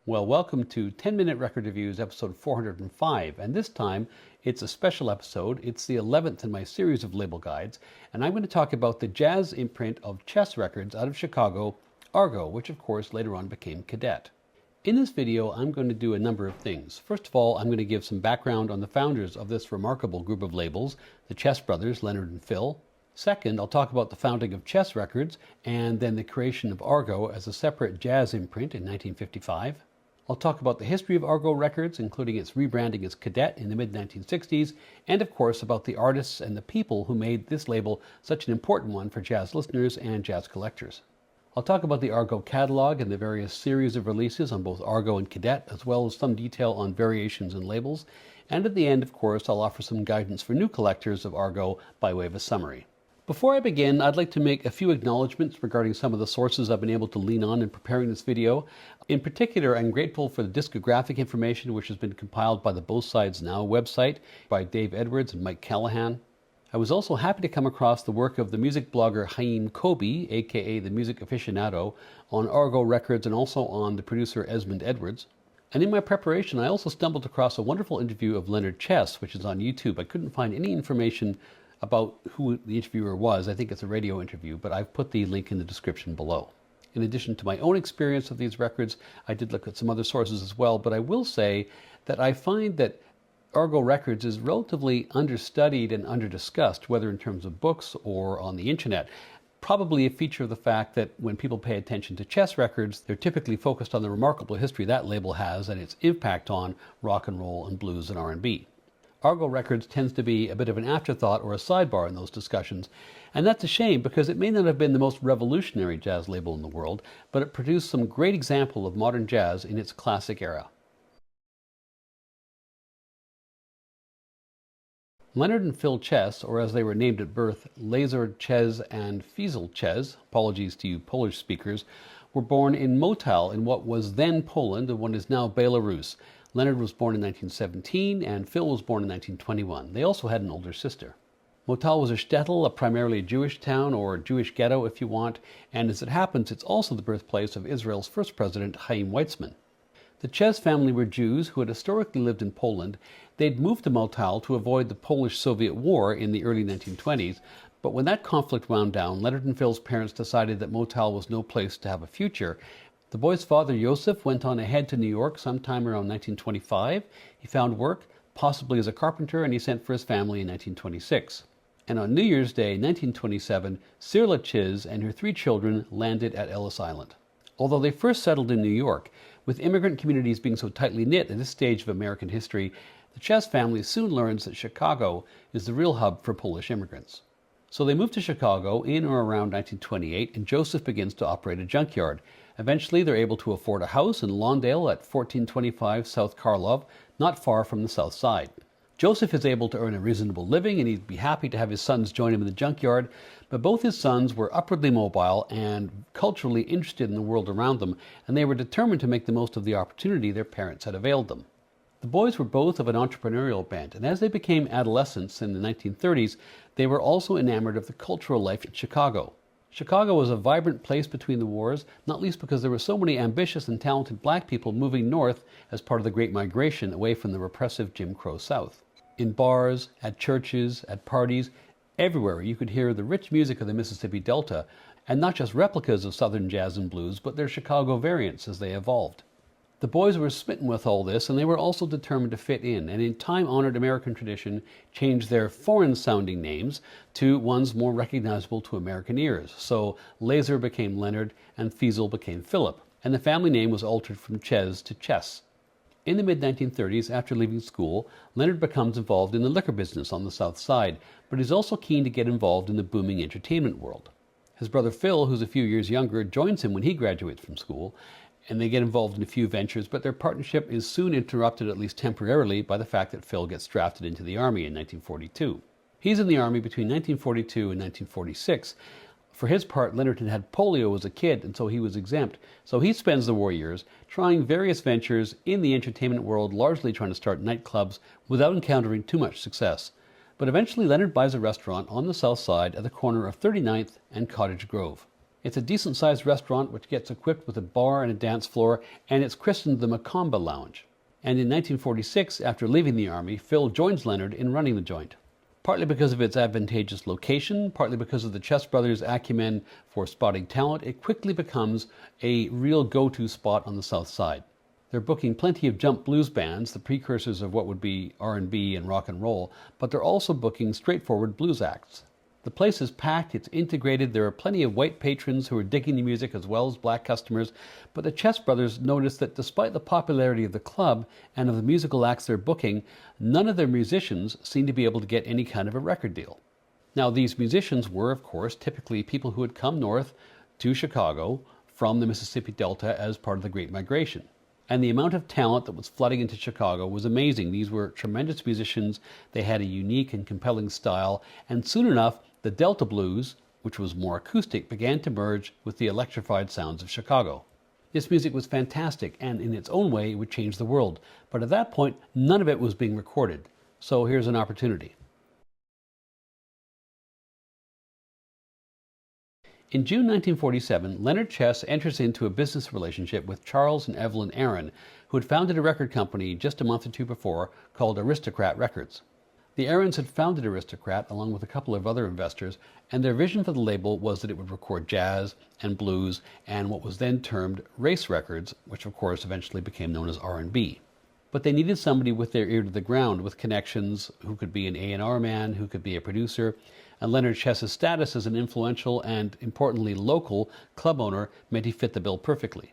Well, welcome to 10-Minute Record Reviews, episode 405, and this time it's a special episode. It's the 11th in my series of label guides, and I'm going to talk about the jazz imprint of Chess Records out of Chicago, Argo, which of course later on became Cadet. In this video, I'm going to do a number of things. First of all, I'm going to give some background on the founders of this remarkable group of labels, the Chess brothers, Leonard and Phil. Second, I'll talk about the founding of Chess Records and then the creation of Argo as a separate jazz imprint in 1955. I'll talk about the history of Argo Records, including its rebranding as Cadet in the mid-1960s, and of course about the artists and the people who made this label such an important one for jazz listeners and jazz collectors. I'll talk about the Argo catalog and the various series of releases on both Argo and Cadet, as well as some detail on variations in labels. And at the end, of course, I'll offer some guidance for new collectors of Argo by way of a summary. Before I begin, I'd like to make a few acknowledgments regarding some of the sources I've been able to lean on in preparing this video. In particular, I'm grateful for the discographic information which has been compiled by the Both Sides Now website by Dave Edwards and Mike Callahan. I was also happy to come across the work of the music blogger Haim Kobe, aka the Music Aficionado, on Argo Records and also on the producer Esmond Edwards. And in my preparation, I also stumbled across a wonderful interview of Leonard Chess, which is on YouTube. I couldn't find any information about who the interviewer was. I think it's a radio interview, but I've put the link in the description below. In addition to my own experience of these records, I did look at some other sources as well, but I will say that I find that Argo Records is relatively understudied and underdiscussed, whether in terms of books or on the internet. Probably a feature of the fact that when people pay attention to Chess Records, they're typically focused on the remarkable history that label has and its impact on rock and roll and blues and R&B. Argo Records tends to be a bit of an afterthought or a sidebar in those discussions, and that's a shame because it may not have been the most revolutionary jazz label in the world, but it produced some great example of modern jazz in its classic era. Leonard and Phil Chess, or as they were named at birth, Lazar Ches and Fiesel Ches, apologies to you Polish speakers, were born in Motal in what was then Poland and what is now Belarus. Leonard was born in 1917 and Phil was born in 1921. They also had an older sister. Motal was a shtetl, a primarily Jewish town, or Jewish ghetto if you want, and as it happens, it's also the birthplace of Israel's first president, Chaim Weizmann. The Ches family were Jews who had historically lived in Poland. They'd moved to Motal to avoid the Polish-Soviet War in the early 1920s, but when that conflict wound down, Leonard and Phil's parents decided that Motal was no place to have a future. The boy's father, Yosef, went on ahead to New York sometime around 1925. He found work, possibly as a carpenter, and he sent for his family in 1926. And on New Year's Day, 1927, Sirla Chiz and her 3 children landed at Ellis Island. Although they first settled in New York, with immigrant communities being so tightly knit at this stage of American history, the Chess family soon learns that Chicago is the real hub for Polish immigrants. So they moved to Chicago in or around 1928, and Joseph begins to operate a junkyard. Eventually, they're able to afford a house in Lawndale at 1425 South Karlov, not far from the South Side. Joseph is able to earn a reasonable living, and he'd be happy to have his sons join him in the junkyard, but both his sons were upwardly mobile and culturally interested in the world around them, and they were determined to make the most of the opportunity their parents had availed them. The boys were both of an entrepreneurial bent, and as they became adolescents in the 1930s, they were also enamored of the cultural life in Chicago. Chicago was a vibrant place between the wars, not least because there were so many ambitious and talented black people moving north as part of the Great Migration away from the repressive Jim Crow South. In bars, at churches, at parties, everywhere you could hear the rich music of the Mississippi Delta, and not just replicas of Southern jazz and blues, but their Chicago variants as they evolved. The boys were smitten with all this, and they were also determined to fit in, and in time-honored American tradition, changed their foreign-sounding names to ones more recognizable to American ears. So Lazar became Leonard, and Fiesel became Philip, and the family name was altered from Ches to Chess. In the mid-1930s, after leaving school, Leonard becomes involved in the liquor business on the South Side, but he's also keen to get involved in the booming entertainment world. His brother Phil, who's a few years younger, joins him when he graduates from school, and they get involved in a few ventures, but their partnership is soon interrupted, at least temporarily, by the fact that Phil gets drafted into the Army in 1942. He's in the Army between 1942 and 1946. For his part, Leonard had polio as a kid, and so he was exempt. So he spends the war years trying various ventures in the entertainment world, largely trying to start nightclubs without encountering too much success. But eventually Leonard buys a restaurant on the South Side at the corner of 39th and Cottage Grove. It's a decent-sized restaurant which gets equipped with a bar and a dance floor, and it's christened the Macomba Lounge. And in 1946, after leaving the Army, Phil joins Leonard in running the joint. Partly because of its advantageous location, partly because of the Chess Brothers' acumen for spotting talent, it quickly becomes a real go-to spot on the South Side. They're booking plenty of jump blues bands, the precursors of what would be R&B and rock and roll, but they're also booking straightforward blues acts. The place is packed, it's integrated, there are plenty of white patrons who are digging the music as well as black customers, but the Chess Brothers noticed that despite the popularity of the club and of the musical acts they're booking, none of their musicians seemed to be able to get any kind of a record deal. Now, these musicians were, of course, typically people who had come north to Chicago from the Mississippi Delta as part of the Great Migration. And the amount of talent that was flooding into Chicago was amazing. These were tremendous musicians. They had a unique and compelling style. And soon enough, the Delta Blues, which was more acoustic, began to merge with the electrified sounds of Chicago. This music was fantastic, and in its own way, it would change the world. But at that point, none of it was being recorded. So here's an opportunity. In June 1947, Leonard Chess enters into a business relationship with Charles and Evelyn Aaron, who had founded a record company just a month or two before called Aristocrat Records. The Aarons had founded Aristocrat along with a couple of other investors, and their vision for the label was that it would record jazz and blues and what was then termed race records, which of course eventually became known as R&B. But they needed somebody with their ear to the ground, with connections, who could be an A&R man, who could be a producer, and Leonard Chess's status as an influential and, importantly, local club owner meant he fit the bill perfectly.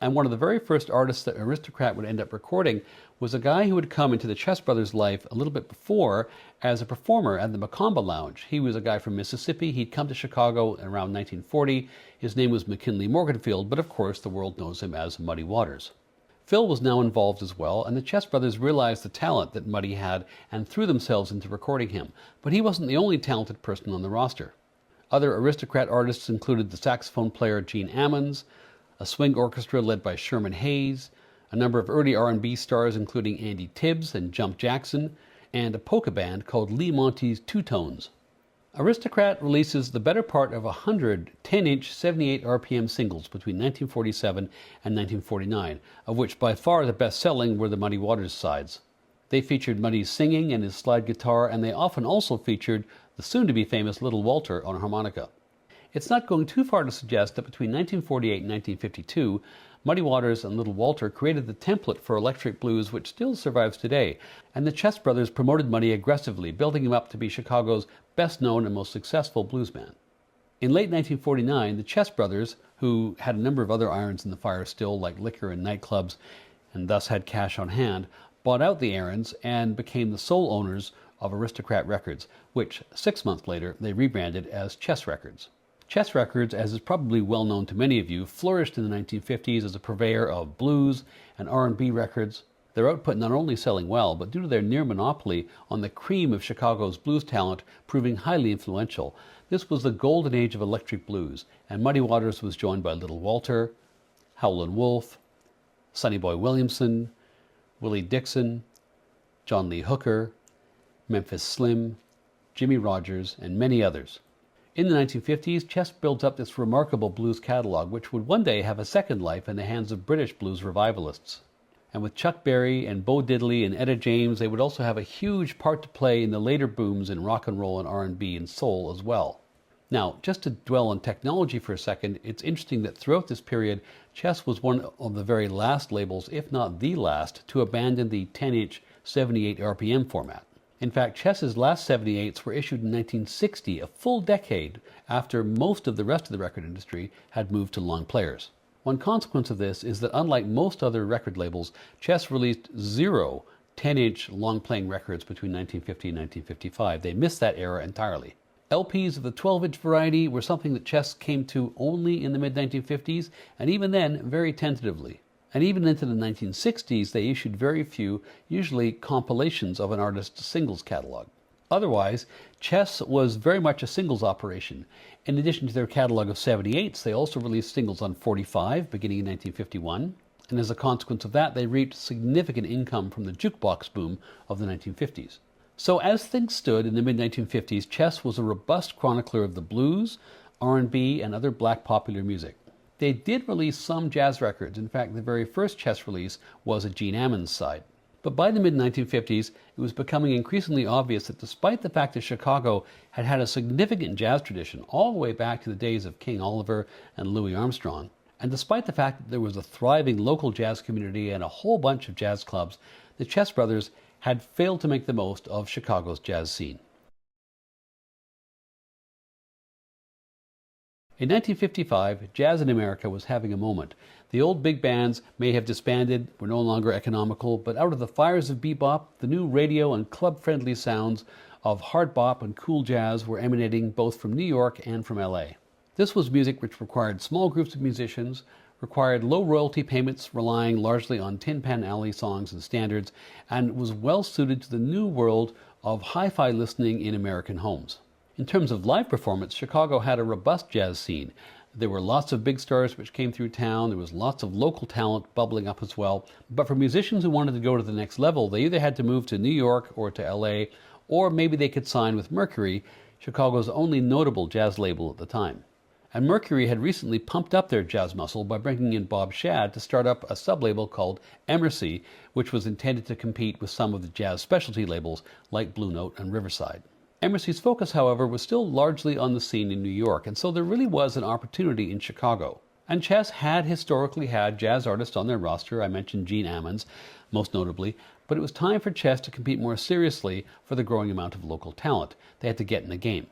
And one of the very first artists that Aristocrat would end up recording was a guy who had come into the Chess Brothers' life a little bit before as a performer at the Macomba Lounge. He was a guy from Mississippi. He'd come to Chicago around 1940. His name was McKinley Morganfield, but of course the world knows him as Muddy Waters. Phil was now involved as well, and the Chess Brothers realized the talent that Muddy had and threw themselves into recording him. But he wasn't the only talented person on the roster. Other Aristocrat artists included the saxophone player Gene Ammons, a swing orchestra led by Sherman Hayes, a number of early R&B stars including Andy Tibbs and Jump Jackson, and a polka band called Lee Monty's Two Tones. Aristocrat releases the better part of 100 10-inch 78 RPM singles between 1947 and 1949, of which by far the best-selling were the Muddy Waters sides. They featured Muddy's singing and his slide guitar, and they often also featured the soon-to-be famous Little Walter on harmonica. It's not going too far to suggest that between 1948 and 1952, Muddy Waters and Little Walter created the template for electric blues which still survives today, and the Chess Brothers promoted Muddy aggressively, building him up to be Chicago's best-known and most successful bluesman. In late 1949, the Chess Brothers, who had a number of other irons in the fire still, like liquor and nightclubs, and thus had cash on hand, bought out the Aarons and became the sole owners of Aristocrat Records, which 6 months later they rebranded as Chess Records. Chess Records, as is probably well known to many of you, flourished in the 1950s as a purveyor of blues and R&B records, their output not only selling well, but due to their near monopoly on the cream of Chicago's blues talent proving highly influential. This was the golden age of electric blues, and Muddy Waters was joined by Little Walter, Howlin' Wolf, Sonny Boy Williamson, Willie Dixon, John Lee Hooker, Memphis Slim, Jimmy Rogers, and many others. In the 1950s, Chess built up this remarkable blues catalog, which would one day have a second life in the hands of British blues revivalists. And with Chuck Berry and Bo Diddley and Etta James, they would also have a huge part to play in the later booms in rock and roll and R&B and soul as well. Now, just to dwell on technology for a second, it's interesting that throughout this period, Chess was one of the very last labels, if not the last, to abandon the 10-inch 78 RPM format. In fact, Chess's last 78s were issued in 1960, a full decade after most of the rest of the record industry had moved to long players. One consequence of this is that unlike most other record labels, Chess released 0 10-inch long-playing records between 1950 and 1955. They missed that era entirely. LPs of the 12-inch variety were something that Chess came to only in the mid-1950s, and even then, very tentatively. And even into the 1960s, they issued very few, usually compilations of an artist's singles catalog. Otherwise, Chess was very much a singles operation. In addition to their catalog of 78s, they also released singles on 45, beginning in 1951. And as a consequence of that, they reaped significant income from the jukebox boom of the 1950s. So as things stood in the mid-1950s, Chess was a robust chronicler of the blues, R&B, and other black popular music. They did release some jazz records. In fact, the very first Chess release was a Gene Ammons side. But by the mid-1950s, it was becoming increasingly obvious that despite the fact that Chicago had had a significant jazz tradition all the way back to the days of King Oliver and Louis Armstrong, and despite the fact that there was a thriving local jazz community and a whole bunch of jazz clubs, the Chess brothers had failed to make the most of Chicago's jazz scene. In 1955, jazz in America was having a moment. The old big bands may have disbanded, were no longer economical, but out of the fires of bebop, the new radio and club-friendly sounds of hard bop and cool jazz were emanating both from New York and from LA. This was music which required small groups of musicians, required low royalty payments relying largely on Tin Pan Alley songs and standards, and was well suited to the new world of hi-fi listening in American homes. In terms of live performance, Chicago had a robust jazz scene. There were lots of big stars which came through town. There was lots of local talent bubbling up as well. But for musicians who wanted to go to the next level, they either had to move to New York or to LA, or maybe they could sign with Mercury, Chicago's only notable jazz label at the time. And Mercury had recently pumped up their jazz muscle by bringing in Bob Shad to start up a sub-label called Emercy, which was intended to compete with some of the jazz specialty labels like Blue Note and Riverside. Emersy's focus, however, was still largely on the scene in New York, and so there really was an opportunity in Chicago. And Chess had historically had jazz artists on their roster. I mentioned Gene Ammons, most notably, but it was time for Chess to compete more seriously for the growing amount of local talent. They had to get in the game.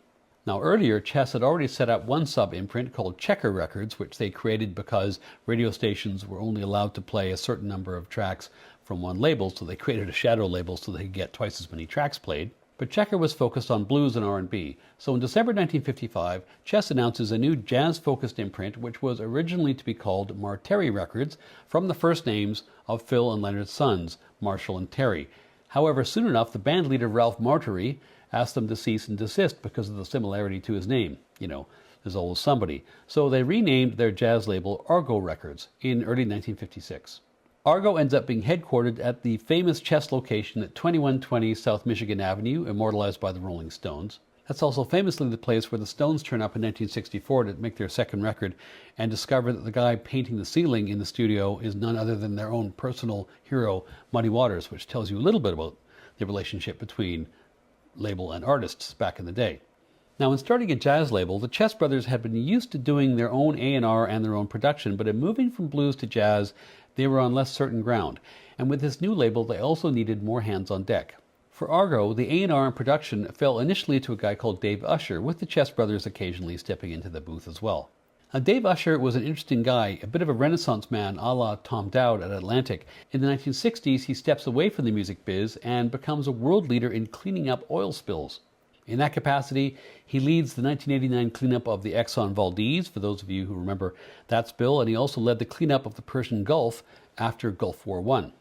Now earlier, Chess had already set up one sub-imprint called Checker Records, which they created because radio stations were only allowed to play a certain number of tracks from one label, so they created a shadow label so they could get twice as many tracks played. But Checker was focused on blues and R&B. So in December 1955, Chess announces a new jazz-focused imprint, which was originally to be called Marterry Records, from the first names of Phil and Leonard's sons, Marshall and Terry. However, soon enough, the band leader Ralph Martery asked them to cease and desist because of the similarity to his name. You know, there's always somebody. So they renamed their jazz label Argo Records in early 1956. Argo ends up being headquartered at the famous Chess location at 2120 South Michigan Avenue, immortalized by the Rolling Stones. That's also famously the place where the Stones turn up in 1964 to make their second record and discover that the guy painting the ceiling in the studio is none other than their own personal hero, Muddy Waters, which tells you a little bit about the relationship between label and artists back in the day. Now, in starting a jazz label, the Chess brothers had been used to doing their own A&R and their own production, but in moving from blues to jazz, they were on less certain ground. And with this new label, they also needed more hands on deck. For Argo, the A&R and production fell initially to a guy called Dave Usher, with the Chess brothers occasionally stepping into the booth as well. Now, Dave Usher was an interesting guy, a bit of a renaissance man a la Tom Dowd at Atlantic. In the 1960s, he steps away from the music biz and becomes a world leader in cleaning up oil spills. In that capacity, he leads the 1989 cleanup of the Exxon Valdez, for those of you who remember that spill, and he also led the cleanup of the Persian Gulf after Gulf War I.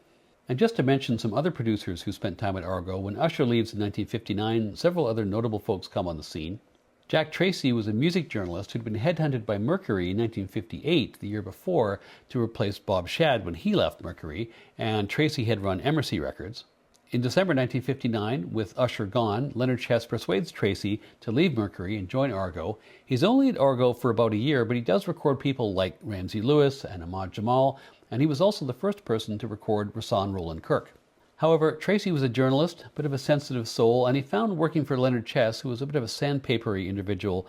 And just to mention some other producers who spent time at Argo, when Usher leaves in 1959, several other notable folks come on the scene. Jack Tracy was a music journalist who'd been headhunted by Mercury in 1958, the year before, to replace Bob Shad when he left Mercury, and Tracy had run Emercy Records. In December 1959, with Usher gone, Leonard Chess persuades Tracy to leave Mercury and join Argo. He's only at Argo for about a year, but he does record people like Ramsey Lewis and Ahmad Jamal, and he was also the first person to record Rahsaan Roland Kirk. However, Tracy was a journalist, a bit of a sensitive soul, and he found working for Leonard Chess, who was a bit of a sandpapery individual,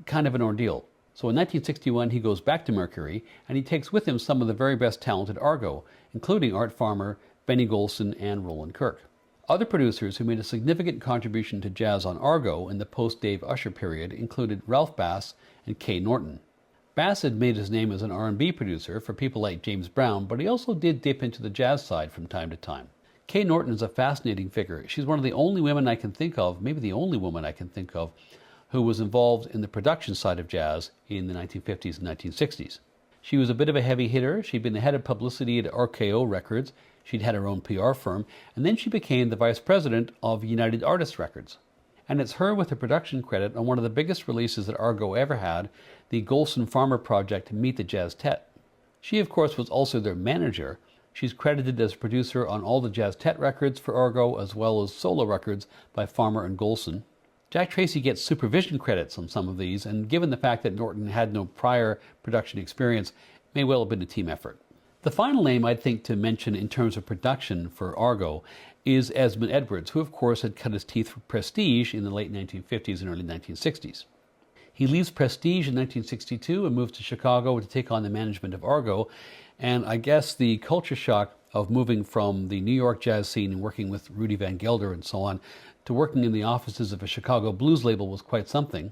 kind of an ordeal. So in 1961, he goes back to Mercury, and he takes with him some of the very best talent at Argo, including Art Farmer, Benny Golson, and Roland Kirk. Other producers who made a significant contribution to jazz on Argo in the post-Dave Usher period included Ralph Bass and Kay Norton. Bass had made his name as an R&B producer for people like James Brown, but he also did dip into the jazz side from time to time. Kay Norton is a fascinating figure. She's one of the only women I can think of, maybe the only woman I can think of, who was involved in the production side of jazz in the 1950s and 1960s. She was a bit of a heavy hitter. She'd been the head of publicity at RKO Records. She'd had her own PR firm, and then she became the vice president of United Artists Records. And it's her with the production credit on one of the biggest releases that Argo ever had, the Golson Farmer project Meet the Jazz Tet. She, of course, was also their manager. She's credited as producer on all the Jazz Tet records for Argo, as well as solo records by Farmer and Golson. Jack Tracy gets supervision credits on some of these, and given the fact that Norton had no prior production experience, it may well have been a team effort. The final name I'd think to mention in terms of production for Argo is Esmond Edwards, who of course had cut his teeth for Prestige in the late 1950s and early 1960s. He leaves Prestige in 1962 and moves to Chicago to take on the management of Argo, and I guess the culture shock of moving from the New York jazz scene and working with Rudy Van Gelder and so on to working in the offices of a Chicago blues label was quite something.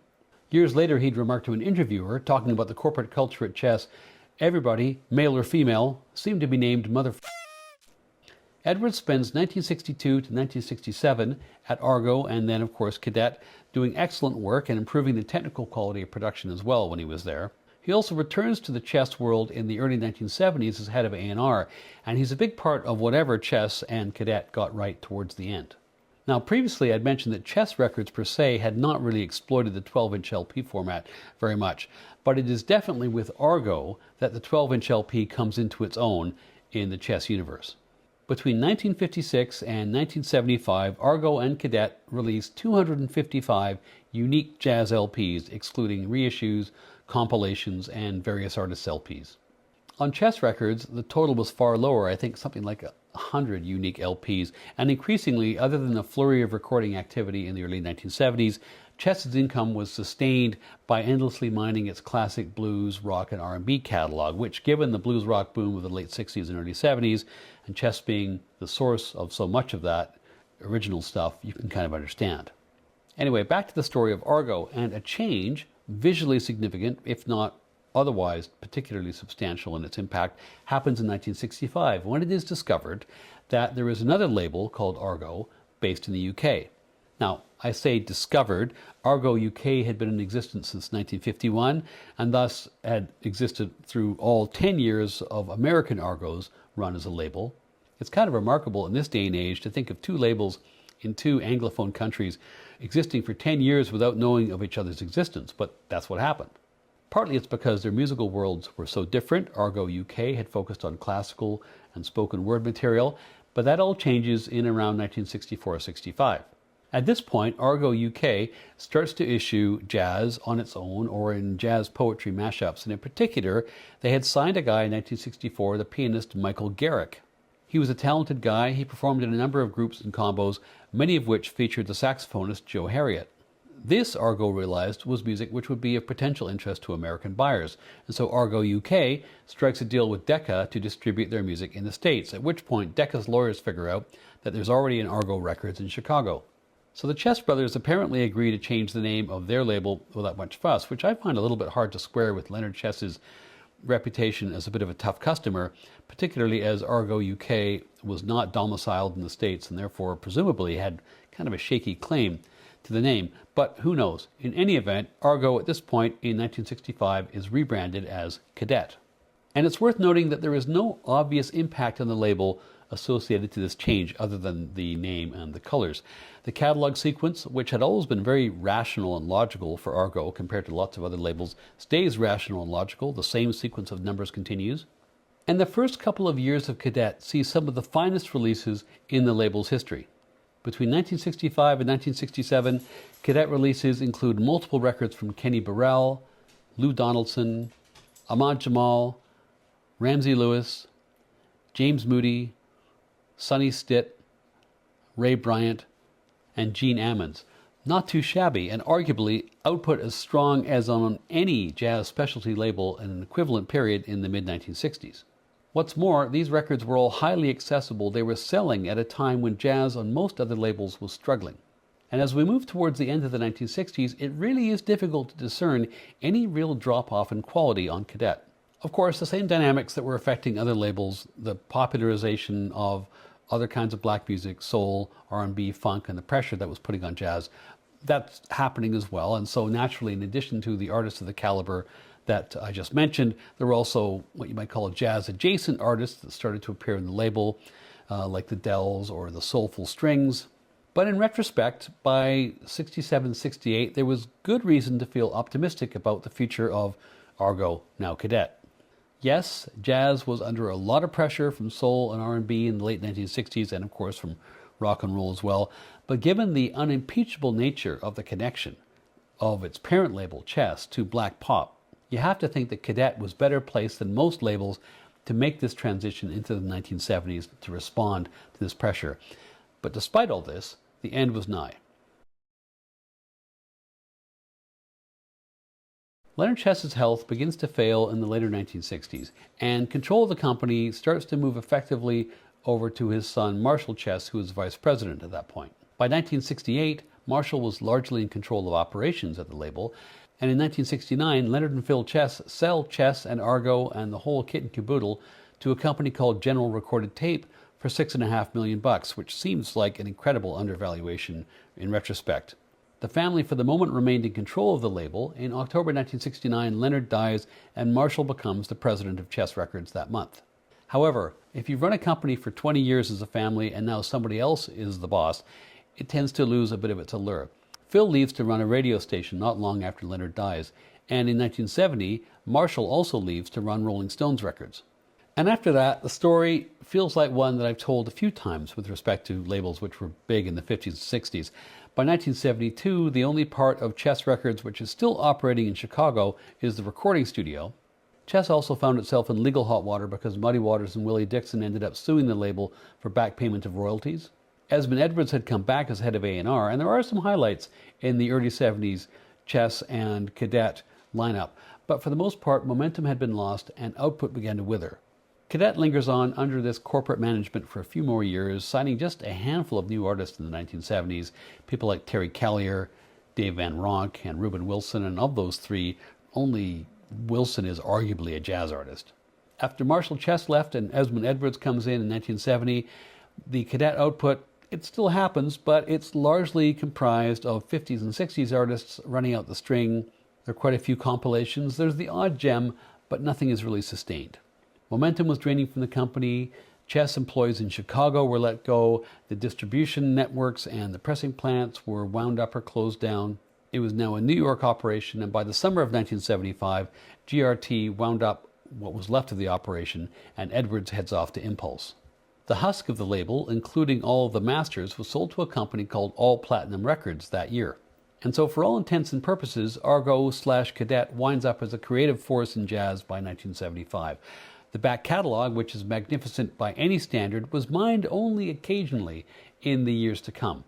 Years later, he'd remarked to an interviewer, talking about the corporate culture at Chess, everybody, male or female, seemed to be named mother. Edwards spends 1962 to 1967 at Argo and then, of course, Cadet, doing excellent work and improving the technical quality of production as well when he was there. He also returns to the Chess world in the early 1970s as head of A&R, and he's a big part of whatever Chess and Cadet got right towards the end. Now, previously I'd mentioned that Chess Records per se had not really exploited the 12-inch LP format very much, but it is definitely with Argo that the 12-inch LP comes into its own in the Chess universe. Between 1956 and 1975, Argo and Cadet released 255 unique jazz LPs, excluding reissues, compilations, and various artists' LPs. On Chess Records, the total was far lower, I think something like 100 unique LPs, and increasingly, other than a flurry of recording activity in the early 1970s, Chess's income was sustained by endlessly mining its classic blues, rock, and R&B catalog, which, given the blues rock boom of the late 60s and early 70s, and Chess being the source of so much of that original stuff, you can kind of understand. Anyway, back to the story of Argo, and a change, visually significant, if not otherwise particularly substantial in its impact, happens in 1965 when it is discovered that there is another label called Argo based in the UK. Now, I say discovered. Argo UK had been in existence since 1951 and thus had existed through all 10 years of American Argos run as a label. It's kind of remarkable in this day and age to think of two labels in two Anglophone countries existing for 10 years without knowing of each other's existence, but that's what happened. Partly it's because their musical worlds were so different. Argo UK had focused on classical and spoken word material, but that all changes in around 1964-65. At this point, Argo UK starts to issue jazz on its own or in jazz poetry mashups, and in particular, they had signed a guy in 1964, the pianist Michael Garrick. He was a talented guy. He performed in a number of groups and combos, many of which featured the saxophonist Joe Harriott. This, Argo realized, was music which would be of potential interest to American buyers, and so Argo UK strikes a deal with Decca to distribute their music in the States, at which point Decca's lawyers figure out that there's already an Argo Records in Chicago. So the Chess brothers apparently agree to change the name of their label without much fuss, which I find a little bit hard to square with Leonard Chess's reputation as a bit of a tough customer, particularly as Argo UK was not domiciled in the States and therefore presumably had kind of a shaky claim to the name. But who knows? In any event, Argo at this point in 1965 is rebranded as Cadet. And it's worth noting that there is no obvious impact on the label associated to this change other than the name and the colors. The catalog sequence, which had always been very rational and logical for Argo compared to lots of other labels, stays rational and logical. The same sequence of numbers continues. And the first couple of years of Cadet see some of the finest releases in the label's history. Between 1965 and 1967, Cadet releases include multiple records from Kenny Burrell, Lou Donaldson, Ahmad Jamal, Ramsey Lewis, James Moody, Sonny Stitt, Ray Bryant, and Gene Ammons. Not too shabby, and arguably output as strong as on any jazz specialty label in an equivalent period in the mid-1960s. What's more, these records were all highly accessible. They were selling at a time when jazz on most other labels was struggling. And as we move towards the end of the 1960s, it really is difficult to discern any real drop-off in quality on Cadet. Of course, the same dynamics that were affecting other labels, the popularization of other kinds of black music, soul, R&B, funk, and the pressure that was putting on jazz, that's happening as well. And so naturally, in addition to the artists of the caliber that I just mentioned, there were also what you might call jazz-adjacent artists that started to appear in the label, like the Dells or the Soulful Strings. But in retrospect, by 67, 68, there was good reason to feel optimistic about the future of Argo, now Cadet. Yes, jazz was under a lot of pressure from soul and R&B in the late 1960s and of course from rock and roll as well, But given the unimpeachable nature of the connection of its parent label, Chess, to Black Pop, you have to think that Cadet was better placed than most labels to make this transition into the 1970s to respond to this pressure. But despite all this, the end was nigh. Leonard Chess's health begins to fail in the later 1960s, and control of the company starts to move effectively over to his son Marshall Chess, who was vice president at that point. By 1968, Marshall was largely in control of operations at the label, and in 1969, Leonard and Phil Chess sell Chess and Argo and the whole kit and caboodle to a company called General Recorded Tape for $6.5 million, which seems like an incredible undervaluation in retrospect. The family for the moment remained in control of the label. In October 1969, Leonard dies and Marshall becomes the president of Chess Records that month. However, if you've run a company for 20 years as a family and now somebody else is the boss, it tends to lose a bit of its allure. Phil leaves to run a radio station not long after Leonard dies, and in 1970, Marshall also leaves to run Rolling Stones Records. And after that, the story feels like one that I've told a few times with respect to labels which were big in the 50s and 60s. By 1972, the only part of Chess Records which is still operating in Chicago is the recording studio. Chess also found itself in legal hot water because Muddy Waters and Willie Dixon ended up suing the label for back payment of royalties. Esmond Edwards had come back as head of A&R, and there are some highlights in the early 70s Chess and Cadet lineup. But for the most part, momentum had been lost and output began to wither. Cadet lingers on under this corporate management for a few more years, signing just a handful of new artists in the 1970s, people like Terry Callier, Dave Van Ronk, and Reuben Wilson, and of those three, only Wilson is arguably a jazz artist. After Marshall Chess left and Esmond Edwards comes in 1970, the Cadet output, it still happens, but it's largely comprised of 50s and 60s artists running out the string. There are quite a few compilations. There's the odd gem, but nothing is really sustained. Momentum was draining from the company. Chess employees in Chicago were let go. The distribution networks and the pressing plants were wound up or closed down. It was now a New York operation, and by the summer of 1975, GRT wound up what was left of the operation, and Edwards heads off to Impulse. The husk of the label, including all of the masters, was sold to a company called All Platinum Records that year. And so for all intents and purposes, Argo/Cadet winds up as a creative force in jazz by 1975. The back catalog, which is magnificent by any standard, was mined only occasionally in the years to come.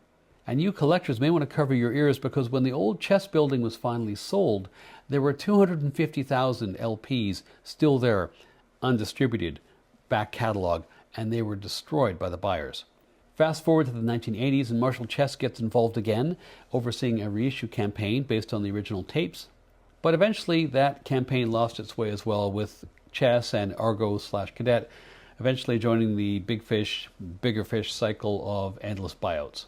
And you collectors may want to cover your ears, because when the old Chess building was finally sold, there were 250,000 LPs still there, undistributed, back catalog, and they were destroyed by the buyers. Fast forward to the 1980s, and Marshall Chess gets involved again, overseeing a reissue campaign based on the original tapes. But eventually that campaign lost its way as well, with Chess and Argo/Cadet eventually joining the big fish, bigger fish cycle of endless buyouts.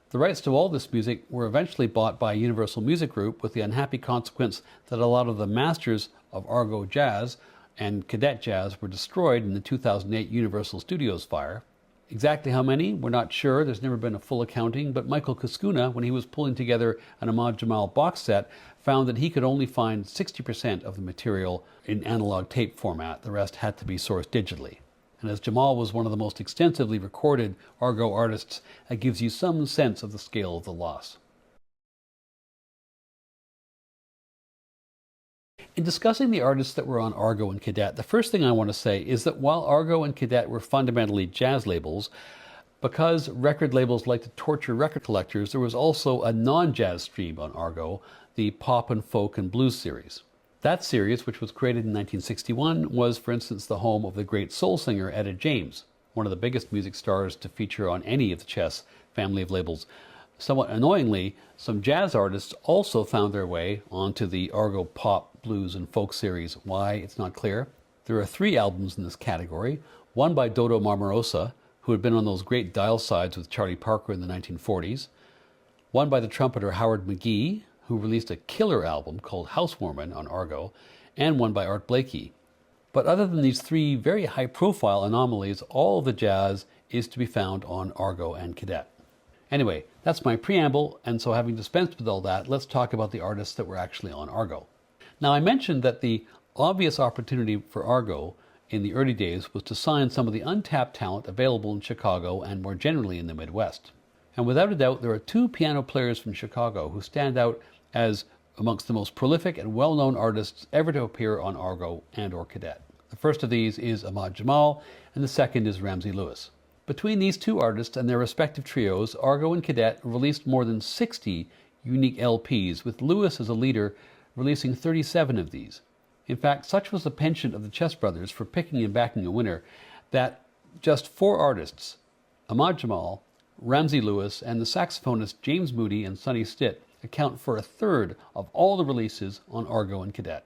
The rights to all this music were eventually bought by Universal Music Group, with the unhappy consequence that a lot of the masters of Argo Jazz and Cadet Jazz were destroyed in the 2008 Universal Studios fire. Exactly how many, we're not sure. There's never been a full accounting, but Michael Kuskuna, when he was pulling together an Ahmad Jamal box set, found that he could only find 60% of the material in analog tape format. The rest had to be sourced digitally. And as Jamal was one of the most extensively recorded Argo artists, that gives you some sense of the scale of the loss. In discussing the artists that were on Argo and Cadet, the first thing I want to say is that while Argo and Cadet were fundamentally jazz labels, because record labels like to torture record collectors, there was also a non-jazz stream on Argo, the Pop and Folk and Blues series. That series, which was created in 1961, was, for instance, the home of the great soul singer Etta James, one of the biggest music stars to feature on any of the Chess family of labels. Somewhat annoyingly, some jazz artists also found their way onto the Argo Pop, Blues, and Folk series. Why? It's not clear. There are 3 albums in this category, one by Dodo Marmarosa, who had been on those great dial sides with Charlie Parker in the 1940s, one by the trumpeter Howard McGee, who released a killer album called Housewarmin' on Argo, and one by Art Blakey. But other than these 3 very high-profile anomalies, all of the jazz is to be found on Argo and Cadet. Anyway, that's my preamble, and so having dispensed with all that, let's talk about the artists that were actually on Argo. Now, I mentioned that the obvious opportunity for Argo in the early days was to sign some of the untapped talent available in Chicago and more generally in the Midwest. And without a doubt, there are two piano players from Chicago who stand out as amongst the most prolific and well-known artists ever to appear on Argo and/or Cadet. The first of these is Ahmad Jamal, and the second is Ramsey Lewis. Between these two artists and their respective trios, Argo and Cadet released more than 60 unique LPs, with Lewis as a leader releasing 37 of these. In fact, such was the penchant of the Chess brothers for picking and backing a winner that just 4 artists, Ahmad Jamal, Ramsey Lewis, and the saxophonists James Moody and Sonny Stitt, account for a third of all the releases on Argo and Cadet.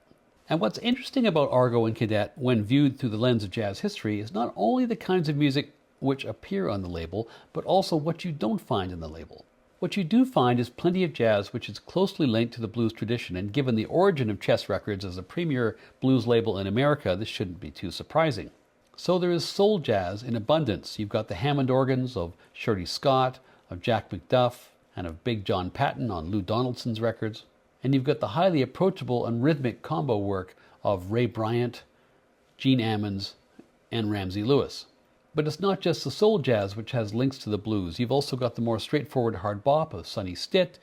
And what's interesting about Argo and Cadet when viewed through the lens of jazz history is not only the kinds of music which appear on the label, but also what you don't find in the label. What you do find is plenty of jazz which is closely linked to the blues tradition, and given the origin of Chess Records as a premier blues label in America, this shouldn't be too surprising. So there is soul jazz in abundance. You've got the Hammond organs of Shirley Scott, of Jack McDuff, and of Big John Patton on Lou Donaldson's records. And you've got the highly approachable and rhythmic combo work of Ray Bryant, Gene Ammons, and Ramsey Lewis. But it's not just the soul jazz which has links to the blues. You've also got the more straightforward hard bop of Sonny Stitt,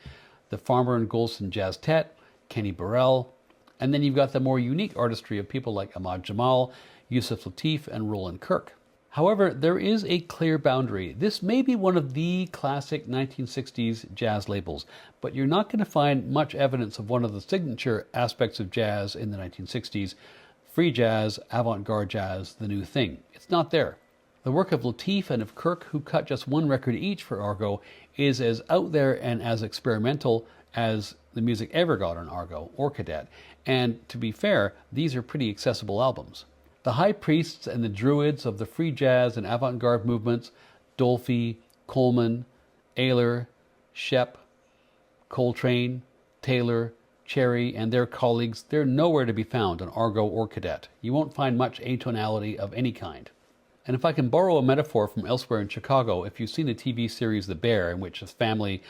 the Farmer and Golson Jazztet, Kenny Burrell, and then you've got the more unique artistry of people like Ahmad Jamal, Yusuf Lateef, and Roland Kirk. However, there is a clear boundary. This may be one of the classic 1960s jazz labels, but you're not going to find much evidence of one of the signature aspects of jazz in the 1960s, free jazz, avant-garde jazz, the new thing. It's not there. The work of Lateef and of Kirk, who cut just one record each for Argo, is as out there and as experimental as the music ever got on Argo or Cadet. And to be fair, these are pretty accessible albums. The high priests and the druids of the free jazz and avant-garde movements, Dolphy, Coleman, Ayler, Shep, Coltrane, Taylor, Cherry, and their colleagues, they're nowhere to be found on Argo or Cadet. You won't find much atonality of any kind. And if I can borrow a metaphor from elsewhere in Chicago, if you've seen the TV series The Bear, in which a family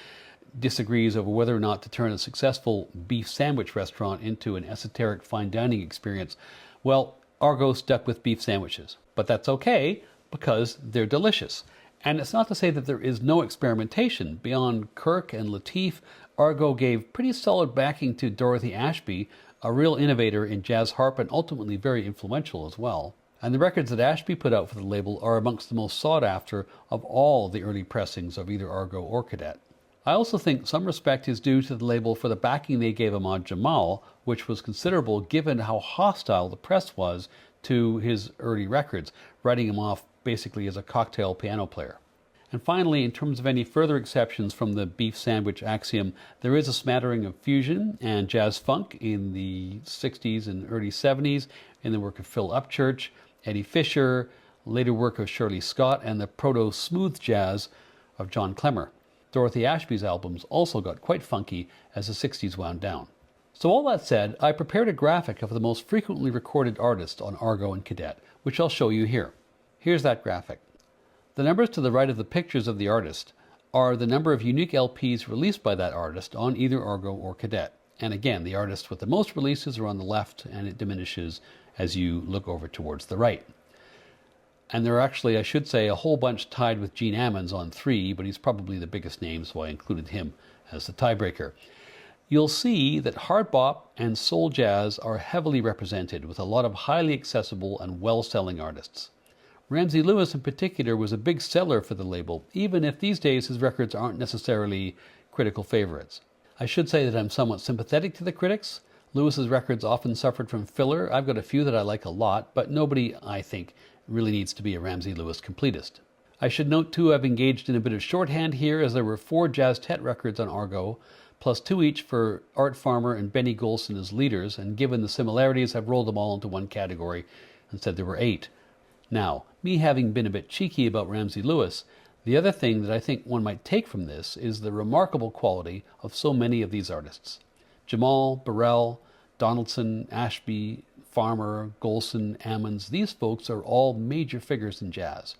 disagrees over whether or not to turn a successful beef sandwich restaurant into an esoteric fine dining experience, well, Argo stuck with beef sandwiches. But that's okay, because they're delicious. And it's not to say that there is no experimentation. Beyond Kirk and Lateef, Argo gave pretty solid backing to Dorothy Ashby, a real innovator in jazz harp and ultimately very influential as well. And the records that Ashby put out for the label are amongst the most sought after of all the early pressings of either Argo or Cadet. I also think some respect is due to the label for the backing they gave Ahmad Jamal, which was considerable given how hostile the press was to his early records, writing him off basically as a cocktail piano player. And finally, in terms of any further exceptions from the beef sandwich axiom, there is a smattering of fusion and jazz funk in the 60s and early 70s in the work of Phil Upchurch, Eddie Fisher, later work of Shirley Scott, and the proto-smooth jazz of John Clemmer. Dorothy Ashby's albums also got quite funky as the 60s wound down. So all that said, I prepared a graphic of the most frequently recorded artists on Argo and Cadet, which I'll show you here. Here's that graphic. The numbers to the right of the pictures of the artist are the number of unique LPs released by that artist on either Argo or Cadet. And again, the artists with the most releases are on the left, and it diminishes as you look over towards the right. And there are actually, I should say, a whole bunch tied with Gene Ammons on 3, but he's probably the biggest name, so I included him as the tiebreaker. You'll see that hard bop and soul jazz are heavily represented, with a lot of highly accessible and well-selling artists. Ramsey Lewis in particular was a big seller for the label, even if these days his records aren't necessarily critical favorites. I should say that I'm somewhat sympathetic to the critics. Lewis's records often suffered from filler. I've got a few that I like a lot, but nobody, I think, really needs to be a Ramsey Lewis completist. I should note too, I've engaged in a bit of shorthand here, as there were 4 Jazztet records on Argo, plus 2 each for Art Farmer and Benny Golson as leaders, and given the similarities, I've rolled them all into one category and said there were 8. Now, me having been a bit cheeky about Ramsey Lewis, the other thing that I think one might take from this is the remarkable quality of so many of these artists. Jamal, Burrell, Donaldson, Ashby, Farmer, Golson, Ammons, these folks are all major figures in jazz.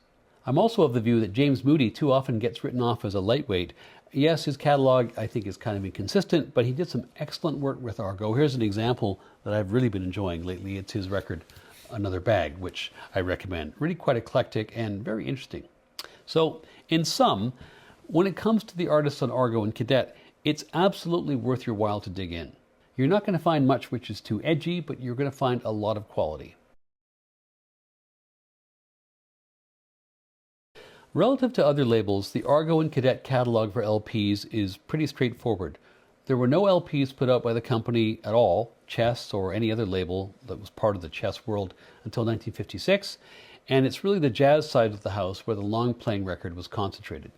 I'm also of the view that James Moody too often gets written off as a lightweight. Yes, his catalog I think is kind of inconsistent, but he did some excellent work with Argo. Here's an example that I've really been enjoying lately. It's his record, Another Bag, which I recommend. Really quite eclectic and very interesting. So, in sum, When it comes to the artists on Argo and Cadet, it's absolutely worth your while to dig in. You're not going to find much which is too edgy, but you're going to find a lot of quality. Relative to other labels, the Argo and Cadet catalog for LPs is pretty straightforward. There were no LPs put out by the company at all, Chess or any other label that was part of the Chess world, until 1956, and it's really the jazz side of the house where the long-playing record was concentrated.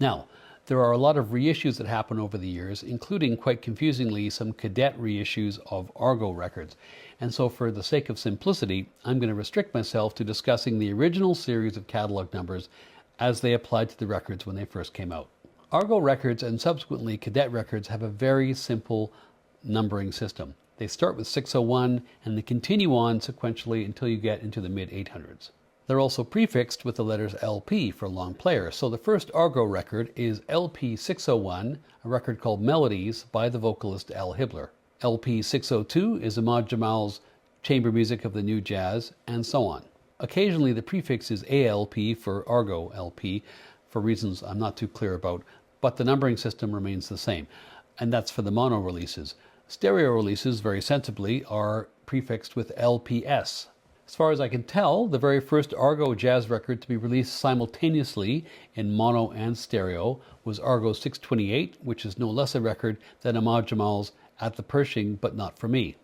Now, there are a lot of reissues that happen over the years, including, quite confusingly, some Cadet reissues of Argo Records. And so for the sake of simplicity, I'm going to restrict myself to discussing the original series of catalog numbers as they applied to the records when they first came out. Argo Records and subsequently Cadet Records have a very simple numbering system. They start with 601 and they continue on sequentially until you get into the mid-800s. They're also prefixed with the letters LP for long player. So the first Argo record is LP 601, a record called Melodies by the vocalist Al Hibbler. LP 602 is Ahmad Jamal's Chamber Music of the New Jazz, and so on. Occasionally the prefix is ALP for Argo LP, for reasons I'm not too clear about, but the numbering system remains the same, and that's for the mono releases. Stereo releases, very sensibly, are prefixed with LPS. As far as I can tell, the very first Argo jazz record to be released simultaneously in mono and stereo was Argo 628, which is no less a record than Ahmad Jamal's At the Pershing, But Not For Me.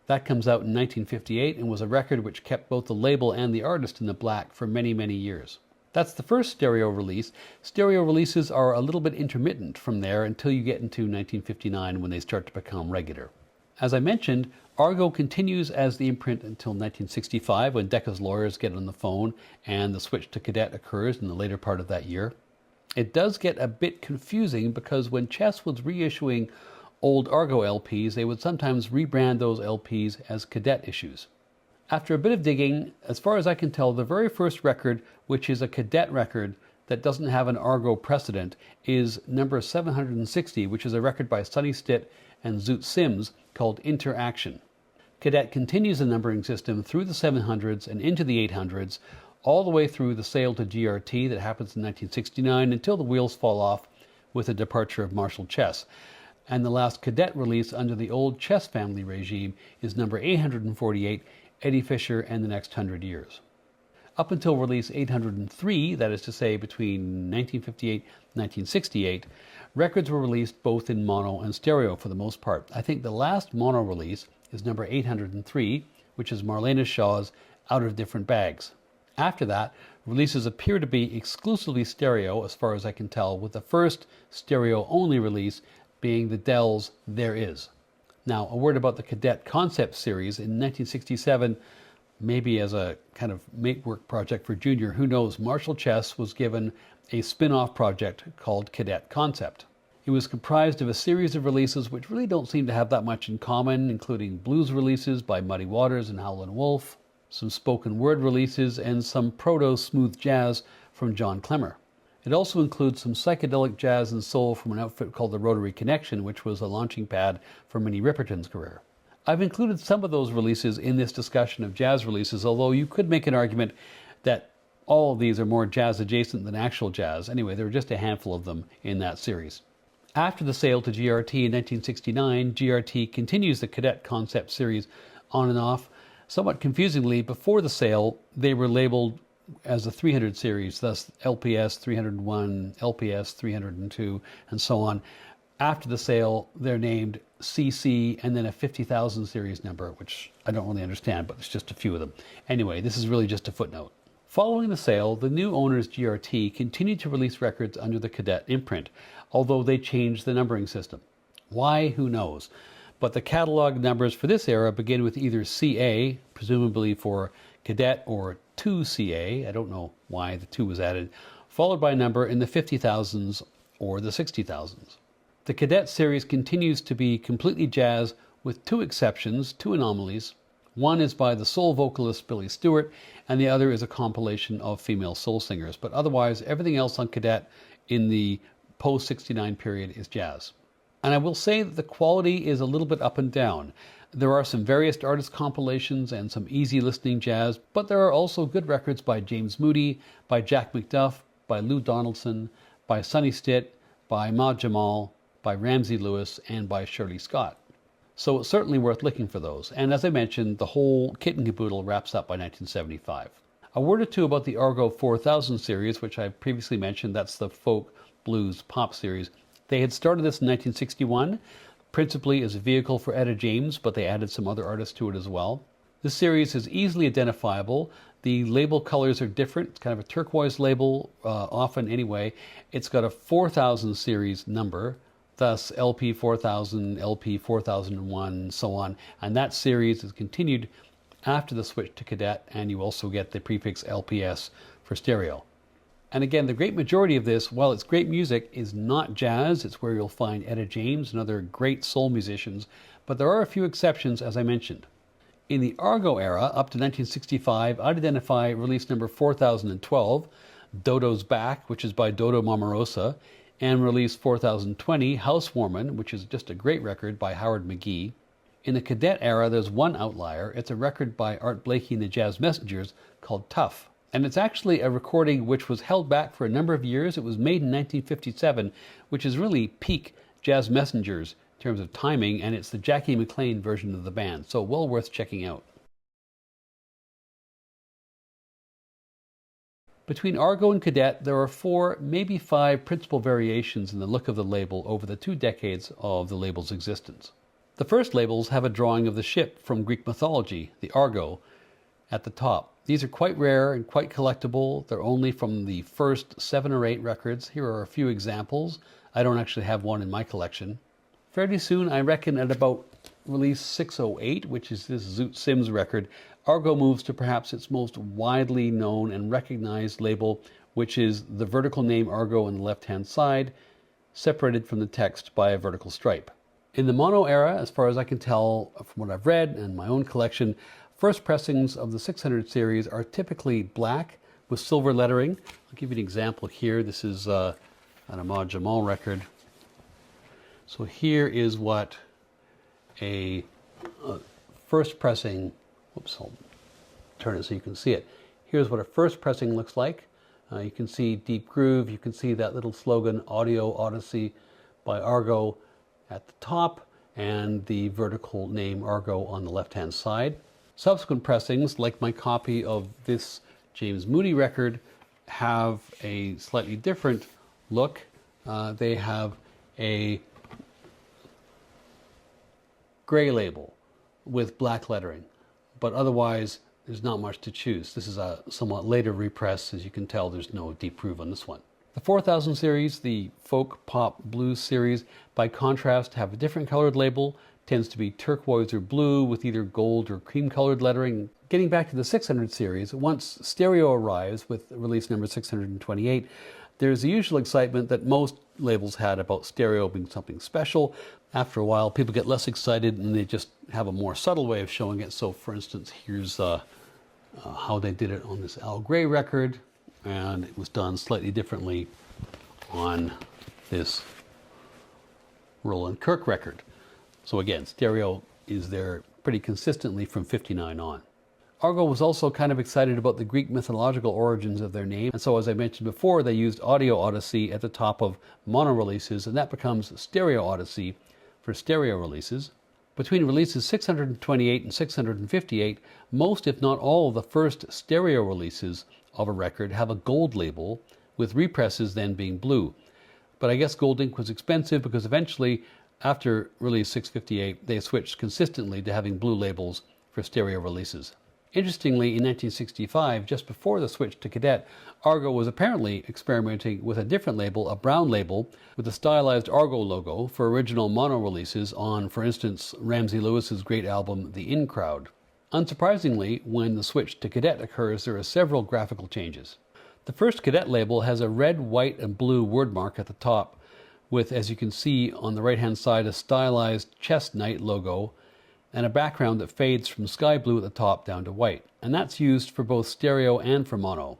That comes out in 1958 and was a record which kept both the label and the artist in the black for many, many years. That's the first stereo release. Stereo releases are a little bit intermittent from there until you get into 1959 when they start to become regular. As I mentioned, Argo continues as the imprint until 1965 when Decca's lawyers get on the phone and the switch to Cadet occurs in the later part of that year. It does get a bit confusing because when Chess was reissuing old Argo LPs, they would sometimes rebrand those LPs as Cadet issues. After a bit of digging, as far as I can tell, the very first record, which is a Cadet record that doesn't have an Argo precedent, is number 760, which is a record by Sonny Stitt and Zoot Sims called Interaction. Cadet continues the numbering system through the 700s and into the 800s, all the way through the sale to GRT that happens in 1969 until the wheels fall off with the departure of Marshall Chess. And the last Cadet release under the old Chess family regime is number 848, Eddie Fisher and the Next 100 Years. Up until release 803, that is to say between 1958 and 1968, records were released both in mono and stereo for the most part. I think the last mono release is number 803, which is Marlena Shaw's Out of Different Bags. After that, releases appear to be exclusively stereo as far as I can tell, with the first stereo-only release being the Dell's There Is. Now, a word about the Cadet Concept Series. In 1967, maybe as a kind of make-work project for Junior, who knows, Marshall Chess was given a spin-off project called Cadet Concept. It was comprised of a series of releases which really don't seem to have that much in common, including blues releases by Muddy Waters and Howlin' Wolf, some spoken word releases, and some proto-smooth jazz from John Clemmer. It also includes some psychedelic jazz and soul from an outfit called the Rotary Connection, which was a launching pad for Minnie Riperton's career. I've included some of those releases in this discussion of jazz releases, although you could make an argument that all of these are more jazz adjacent than actual jazz. Anyway, there were just a handful of them in that series. After the sale to GRT in 1969, GRT continues the Cadet Concept series on and off. Somewhat confusingly, before the sale, they were labeled as the 300 series, thus LPS 301, LPS 302, and so on. After the sale, they're named CC and then a 50,000 series number, which I don't really understand, but it's just a few of them. Anyway, this is really just a footnote. Following the sale, the new owners, GRT, continued to release records under the Cadet imprint, although they changed the numbering system. Why? Who knows? But the catalog numbers for this era begin with either CA, presumably for Cadet, or 2CA, I don't know why the 2 was added, followed by a number in the 50,000s or the 60,000s. The Cadet series continues to be completely jazz with 2 exceptions, 2 anomalies. One is by the soul vocalist Billy Stewart, and the other is a compilation of female soul singers. But otherwise, everything else on Cadet in the post-69 period is jazz. And I will say that the quality is a little bit up and down. There are some various artist compilations and some easy listening jazz, but there are also good records by James Moody, by Jack McDuff, by Lou Donaldson, by by Sonny Stitt, by Ma Jamal, by Ramsey Lewis, and by Shirley Scott. So it's certainly worth looking for those. And as I mentioned, the whole kit and caboodle wraps up by 1975. A word or two about the Argo 4000 series, which I previously mentioned. That's the folk, blues, pop series. They had started this in 1961, principally as a vehicle for Etta James, but they added some other artists to it as well. This series is easily identifiable. The label colors are different. It's kind of a turquoise label, often anyway. It's got a 4000 series number, thus LP 4000, LP 4001, so on. And that series is continued after the switch to Cadet, and you also get the prefix LPS for stereo. And again, the great majority of this, while it's great music, is not jazz. It's where you'll find Etta James and other great soul musicians, but there are a few exceptions, as I mentioned. In the Argo era, up to 1965, I'd identify release number 4012, Dodo's Back, which is by Dodo Mamarosa, and release 4020, Housewarmin', which is just a great record by Howard McGee. In the Cadet era, there's one outlier. It's a record by Art Blakey and the Jazz Messengers called Tough. And it's actually a recording which was held back for a number of years. It was made in 1957, which is really peak Jazz Messengers in terms of timing, and it's the Jackie McLean version of the band, so well worth checking out. Between Argo and Cadet, there are 4, maybe 5 principal variations in the look of the label over the 2 decades of the label's existence. The first labels have a drawing of the ship from Greek mythology, the Argo, at the top. These are quite rare and quite collectible. They're only from the first 7 or 8 records. Here are a few examples. I don't actually have one in my collection. Fairly soon, I reckon at about release 608, which is this Zoot Sims record, Argo moves to perhaps its most widely known and recognized label, which is the vertical name Argo on the left-hand side, separated from the text by a vertical stripe. In the mono era, as far as I can tell from what I've read and my own collection, first pressings of the 600 series are typically black with silver lettering. I'll give you an example here. This is an Ahmad Jamal record. So here is what a first pressing, whoops, I'll turn it so you can see it. Here's what a first pressing looks like. You can see Deep Groove. You can see that little slogan, Audio Odyssey by Argo, at the top, and the vertical name Argo on the left-hand side. Subsequent pressings, like my copy of this James Moody record, have a slightly different look. They have a gray label with black lettering, but otherwise there's not much to choose. This is a somewhat later repress. As you can tell, there's no Deep Groove on this one. The 4000 series, the folk, pop, blues series, by contrast, have a different colored label. Tends to be turquoise or blue with either gold or cream colored lettering. Getting back to the 600 series, once stereo arrives with release number 628, there's the usual excitement that most labels had about stereo being something special. After a while, people get less excited and they just have a more subtle way of showing it. So for instance, here's how they did it on this Al Grey record, and it was done slightly differently on this Roland Kirk record. So again, stereo is there pretty consistently from 59 on. Argo was also kind of excited about the Greek mythological origins of their name, and so as I mentioned before, they used Audio Odyssey at the top of mono releases, and that becomes Stereo Odyssey for stereo releases. Between releases 628 and 658, most if not all of the first stereo releases of a record have a gold label, with represses then being blue. But I guess gold ink was expensive because eventually, after release 658, they switched consistently to having blue labels for stereo releases. Interestingly, in 1965, just before the switch to Cadet, Argo was apparently experimenting with a different label, a brown label, with a stylized Argo logo for original mono releases on, for instance, Ramsey Lewis's great album, The In Crowd. Unsurprisingly, when the switch to Cadet occurs, there are several graphical changes. The first Cadet label has a red, white, and blue word mark at the top, with, as you can see on the right-hand side, a stylized chest knight logo, and a background that fades from sky blue at the top down to white. And that's used for both stereo and for mono.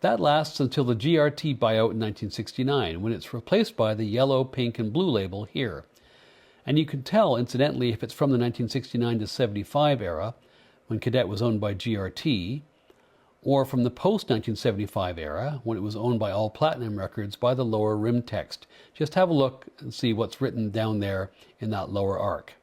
That lasts until the GRT buyout in 1969, when it's replaced by the yellow, pink, and blue label here. And you can tell, incidentally, if it's from the 1969 to 75 era, when Cadet was owned by GRT, or from the post-1975 era, when it was owned by All Platinum Records, by the lower rim text. Just have a look and see what's written down there in that lower arc.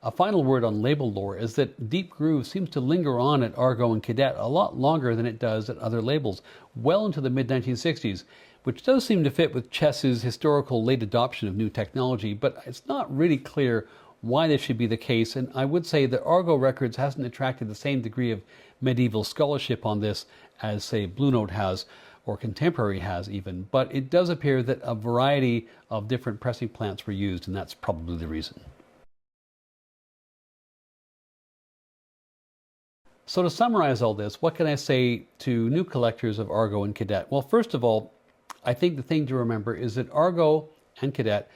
A final word on label lore is that Deep Groove seems to linger on at Argo and Cadet a lot longer than it does at other labels, well into the mid-1960s, which does seem to fit with Chess's historical late adoption of new technology, but it's not really clear why this should be the case, and I would say that Argo Records hasn't attracted the same degree of medieval scholarship on this as, say, Blue Note has, or Contemporary has even, but it does appear that a variety of different pressing plants were used, and that's probably the reason. So to summarize all this, what can I say to new collectors of Argo and Cadet? Well, first of all, I think the thing to remember is that Argo and Cadet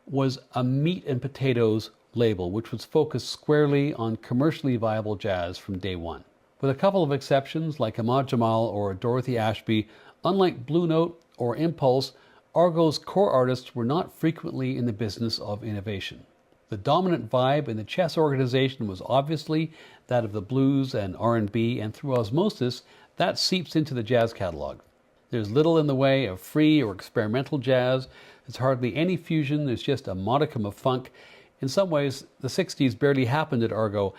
was a meat and potatoes label, which was focused squarely on commercially viable jazz from day one. With a couple of exceptions like Ahmad Jamal or Dorothy Ashby, unlike Blue Note or Impulse, Argo's core artists were not frequently in the business of innovation. The dominant vibe in the Chess organization was obviously that of the blues and R&B, and through osmosis, that seeps into the jazz catalog. There's little in the way of free or experimental jazz. There's hardly any fusion. There's just a modicum of funk. In some ways, the 60s barely happened at Argo.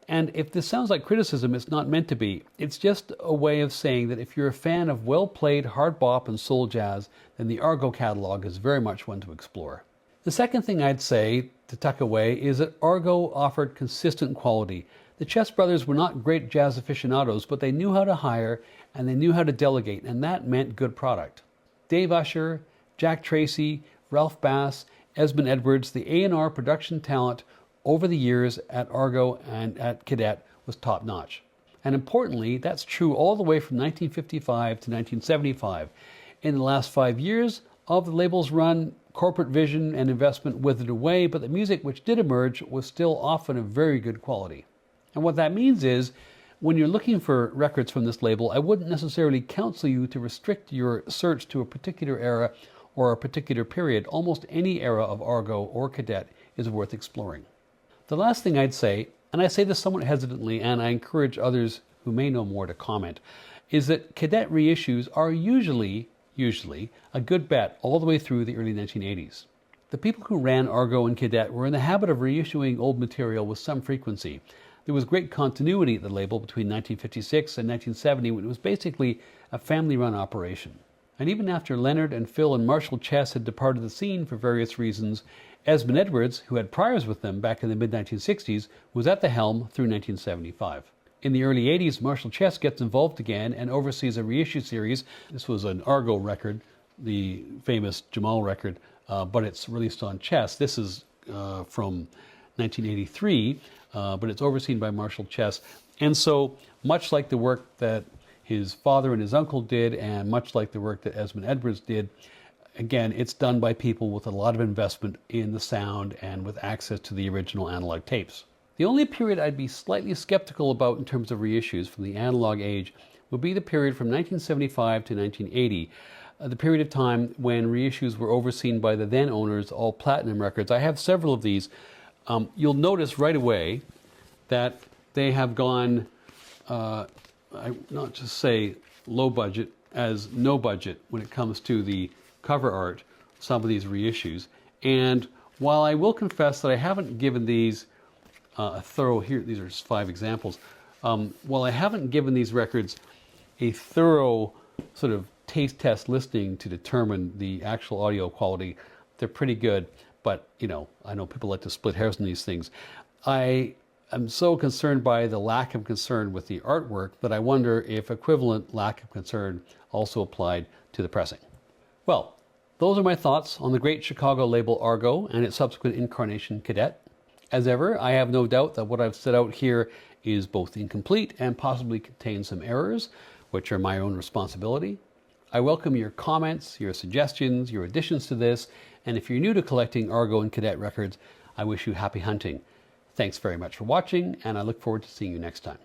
And if this sounds like criticism, it's not meant to be. It's just a way of saying that if you're a fan of well-played hard bop and soul jazz, then the Argo catalog is very much one to explore. The second thing I'd say to tuck away is that Argo offered consistent quality. The Chess brothers were not great jazz aficionados, but they knew how to hire and they knew how to delegate, and that meant good product. Dave Usher, Jack Tracy, Ralph Bass, Esmond Edwards, the A&R production talent over the years at Argo and at Cadet was top-notch. And importantly, that's true all the way from 1955 to 1975. In the last 5 years of the label's run, corporate vision and investment withered away, but the music which did emerge was still often of very good quality. And what that means is, when you're looking for records from this label, I wouldn't necessarily counsel you to restrict your search to a particular era or a particular period. Almost any era of Argo or Cadet is worth exploring. The last thing I'd say, and I say this somewhat hesitantly, and I encourage others who may know more to comment, is that Cadet reissues are usually a good bet all the way through the early 1980s. The people who ran Argo and Cadet were in the habit of reissuing old material with some frequency. There was great continuity at the label between 1956 and 1970, when it was basically a family-run operation. And even after Leonard and Phil and Marshall Chess had departed the scene for various reasons, Esmond Edwards, who had priors with them back in the mid-1960s, was at the helm through 1975. In the early 80s, Marshall Chess gets involved again and oversees a reissue series. This was an Argo record, the famous Jamal record, but it's released on Chess. This is from 1983, but it's overseen by Marshall Chess. And so, much like the work that his father and his uncle did, and much like the work that Esmond Edwards did, again, it's done by people with a lot of investment in the sound and with access to the original analog tapes. The only period I'd be slightly skeptical about in terms of reissues from the analog age would be the period from 1975 to 1980, the period of time when reissues were overseen by the then owners, All Platinum Records. I have several of these. You'll notice right away that they have gone, not just say low budget, as no budget when it comes to the cover art, some of these reissues. And while I will confess that I haven't given these a thorough, here, these are just 5 examples, while I haven't given these records a thorough sort of taste test listening to determine the actual audio quality, they're pretty good. But, you know, I know people like to split hairs on these things. I am so concerned by the lack of concern with the artwork that I wonder if equivalent lack of concern also applied to the pressing. Well, those are my thoughts on the great Chicago label Argo and its subsequent incarnation Cadet. As ever, I have no doubt that what I've set out here is both incomplete and possibly contains some errors, which are my own responsibility. I welcome your comments, your suggestions, your additions to this, and if you're new to collecting Argo and Cadet records, I wish you happy hunting. Thanks very much for watching, and I look forward to seeing you next time.